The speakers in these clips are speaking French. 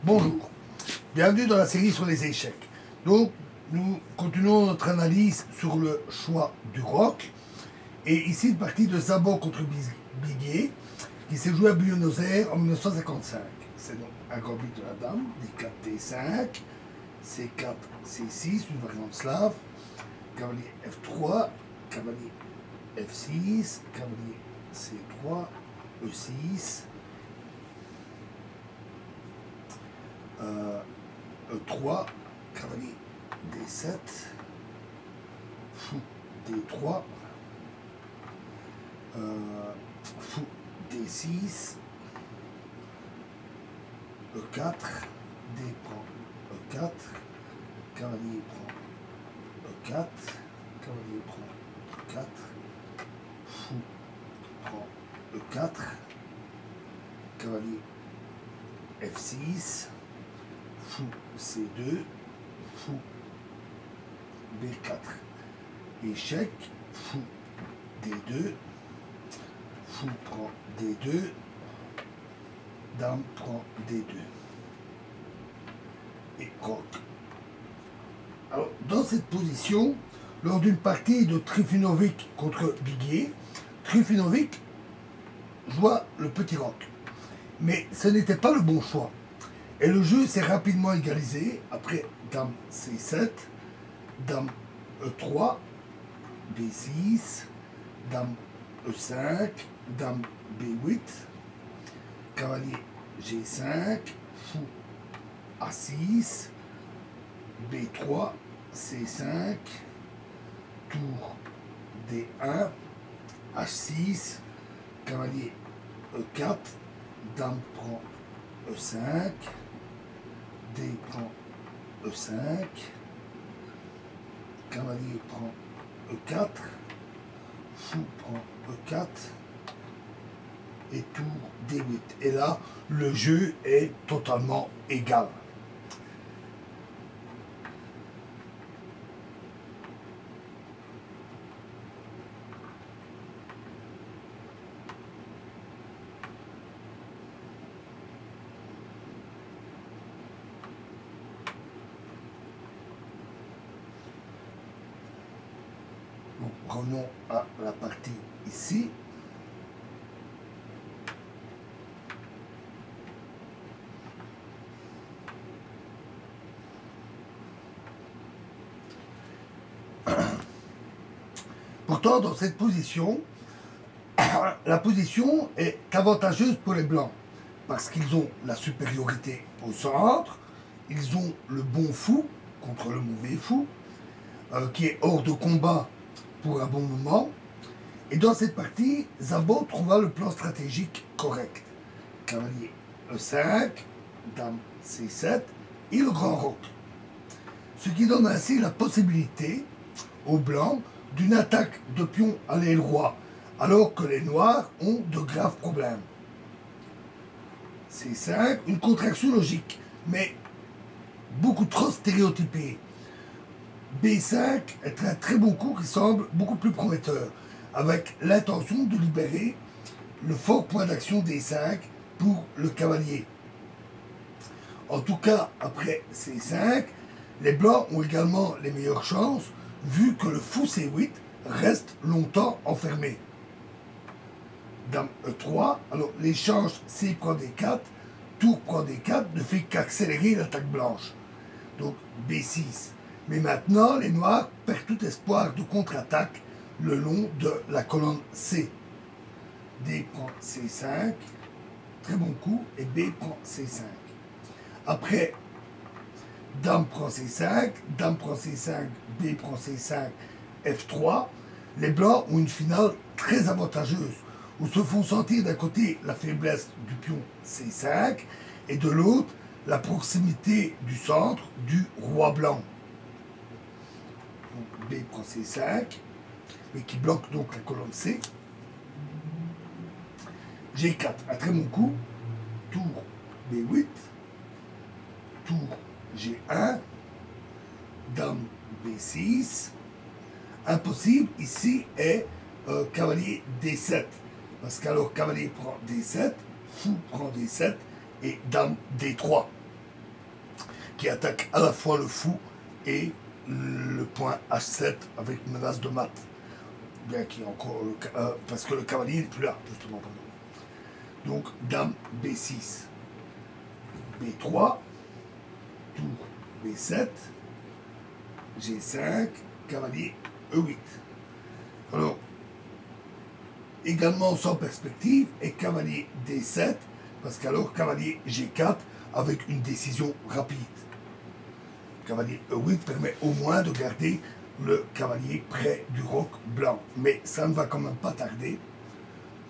Bonjour, bienvenue dans la série sur les échecs. Donc, nous continuons notre analyse sur le choix du roc. Et ici, une partie de Szabó contre Biguier, qui s'est joué à Buenos Aires en 1955. C'est donc un gambit de la dame, D4, D5, C4, C6, une variante slave, cavalier F3, cavalier F6, cavalier C3, E6, E3, cavalier D7, fou D3, fou D6, E4, D prend E4, cavalier prend E4, cavalier prend E4, fou prend E4, cavalier F6, fou C2, fou B4, échec, fou D2, fou prend D2, dame prend D2 et roc. Alors, dans cette position, lors d'une partie de Trifinovic contre Biguier, Trifinovic joua le petit roc. Mais ce n'était pas le bon choix. Et le jeu s'est rapidement égalisé après dame C7, dame E3, B6, dame E5, dame B8, cavalier G5, fou A6, B3, C5, tour D1, H6, cavalier E4, dame prend E5, D prend E5, cavalier prend E4, fou prend E4 et tour D8. Et là, le jeu est totalement égal. Donc, revenons à la partie ici. Pourtant, dans cette position, la position est avantageuse pour les blancs parce qu'ils ont la supériorité au centre, ils ont le bon fou contre le mauvais fou, qui est hors de combat pour un bon moment. Et dans cette partie, Szabó trouva le plan stratégique correct. Cavalier E5, dame C7 et le grand roc. Ce qui donne ainsi la possibilité aux blancs d'une attaque de pion à l'aile roi, alors que les noirs ont de graves problèmes. C5, une contraction logique, mais beaucoup trop stéréotypée. B5 est un très bon coup qui semble beaucoup plus prometteur, avec l'intention de libérer le fort point d'action D5 pour le cavalier. En tout cas, après C5, les blancs ont également les meilleures chances, vu que le fou C8 reste longtemps enfermé. Dame E3, alors l'échange C prend D4, tour prend D4 ne fait qu'accélérer l'attaque blanche. Donc B6. Mais maintenant, les noirs perdent tout espoir de contre-attaque le long de la colonne C. D prend C5, très bon coup, et B prend C5. Après, dame prend C5, dame prend C5, B prend C5, F3. Les blancs ont une finale très avantageuse, où se font sentir d'un côté la faiblesse du pion C5, et de l'autre, la proximité du centre du roi blanc. Donc B prend C5, mais qui bloque donc la colonne C. G4, un très bon coup, tour B8, tour G1, dame B6. Impossible ici est cavalier D7. Parce qu'alors cavalier prend D7, fou prend D7 et dame D3. qui attaque à la fois le fou et le point H7 avec menace de mat. Bien qu'il y ait encore parce que le cavalier n'est plus là, justement. Donc, dame B6, B3, tour B7, G5, cavalier E8. Alors, également sans perspective est cavalier D7, parce qu'alors cavalier G4 avec une décision rapide. Cavalier E8 permet au moins de garder le cavalier près du roc blanc, mais ça ne va quand même pas tarder.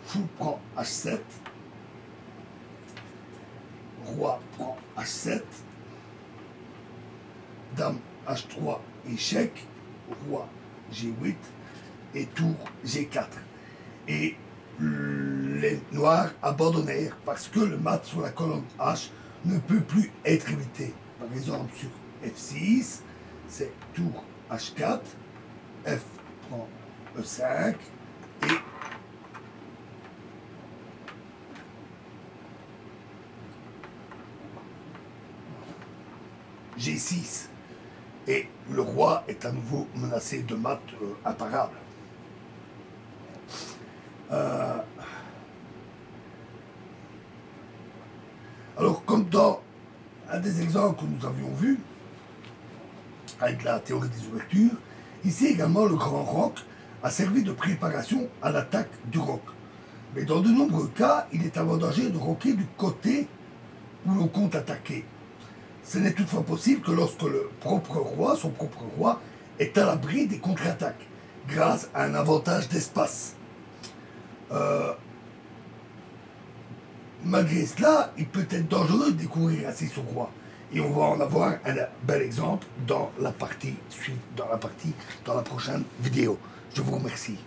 Fou prend H7, roi prend H7, dame H3, échec, roi G8 et tour G4. Et les noirs abandonnèrent parce que le mat sur la colonne H ne peut plus être évité. Par exemple, sur F6, c'est tour H4, F prend E5 et G6. Et le roi est à nouveau menacé de mat imparable. Alors, comme dans un des exemples que nous avions vus, avec la théorie des ouvertures, ici également le grand roc a servi de préparation à l'attaque du roc. Mais dans de nombreux cas, il est avantageux de roquer du côté où l'on compte attaquer. Ce n'est toutefois possible que lorsque le propre roi, son propre roi, est à l'abri des contre-attaques, grâce à un avantage d'espace. Malgré cela, il peut être dangereux de découvrir ainsi son roi. Et on va en avoir un bel exemple dans la prochaine vidéo. Je vous remercie.